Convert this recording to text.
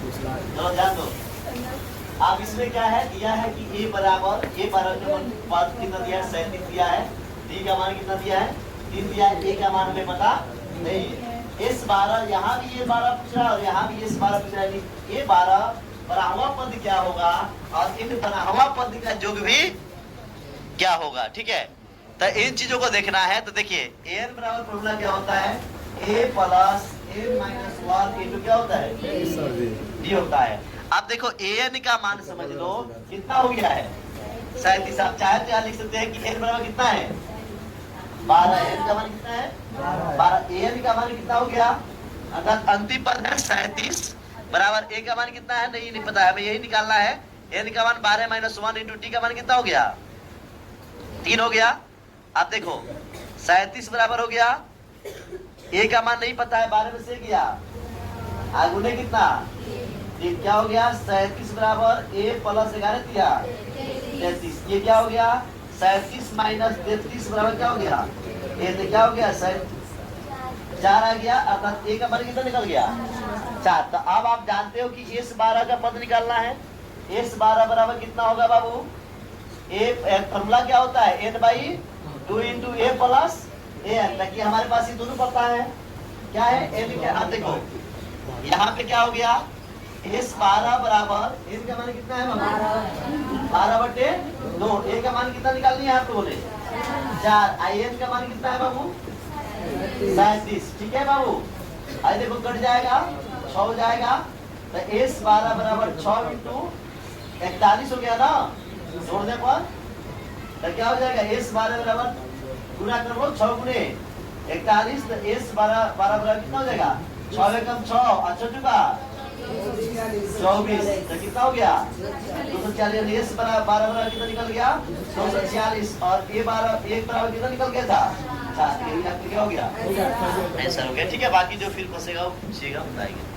चलो ध्यान दो। अब इसमें क्या है, दिया है कि a बराबर कितना दिया है, 37 दिया है। d का मान कितना दिया है, 3 दिया है। a का मान हमें पता नहीं है। S12 यहाँ भी a12 पूछ रहा है और यहाँ भी S12 पूछ रहा है। a12 बना हुआ पद क्या होगा और इन बना हुआ पद का योग भी क्या होगा, ठीक है। तो इन चीजों को देखना है। तो देखिए an बराबर फॉर्मूला क्या होता है, a plus n minus 1 into क्या होता है, d होता है। अब देखो an का मान समझ लो कितना हो गया है, 37। आप चाहे तो यहाँ लिख सकते हैं कि n बराबर कितना है, 12। n का मान कितना है, 12। an का मान कितना हो गया, अर्थात अंतिम पद है 37 बराबर a का मान कितना है, नहीं पता है, हमें यही निकालना है। n का मान 12 माइनस 1 इंटू d का मान कितना हो गया, 3 हो गया। अब देखो 37 बराबर हो गया, a का मान नहीं पता है, 12 में से गया आगुने कितना, क्या हो गया, 37 बराबर a प्लस 11 दिया 33। ये क्या हो गया, 37 माइनस 33 बराबर क्या हो गया, ये क्या हो गया, 4 आ गया। अर्थात a का मान कितना निकल गया, 4। तो अब आप जानते हो कि S12 का पद निकालना है। S12 बराबर कितना होगा बाबू, फॉर्मूला क्या होता है, n by 2 into A plus N. ताकि हमारे पास ये दोनों पता है क्या है, n क्या। देखो यहाँ पे क्या हो गया, S12 बराबर n का मान कितना है बाबू, 12/2। a का मान कितना निकालनी है आपको बोले, 4। n का मान कितना है बाबू, 37। ठीक है बाबू, आई देखो कट जाएगा, 6 हो जाएगा। तो S12 बराबर 6 इंटू 41 हो गया ना, जोड़ने पर तो क्या हो जाएगा, S12 बराबर गुना कर लो 6 गुने 41। तो S12 बराबर कितना हो जाएगा, 6 कम 6 अच्छा चुका 24। तो कितना हो गया 240। S12 बराबर कितना निकल गया, 246। और ये 12 एक बराबर कितना निकल गया था, 4। क्या हो गया, ऐसा हो गया। ठीक है, बाकी जो फिर फंसेगा वो पूछिएगा, बताएंगे।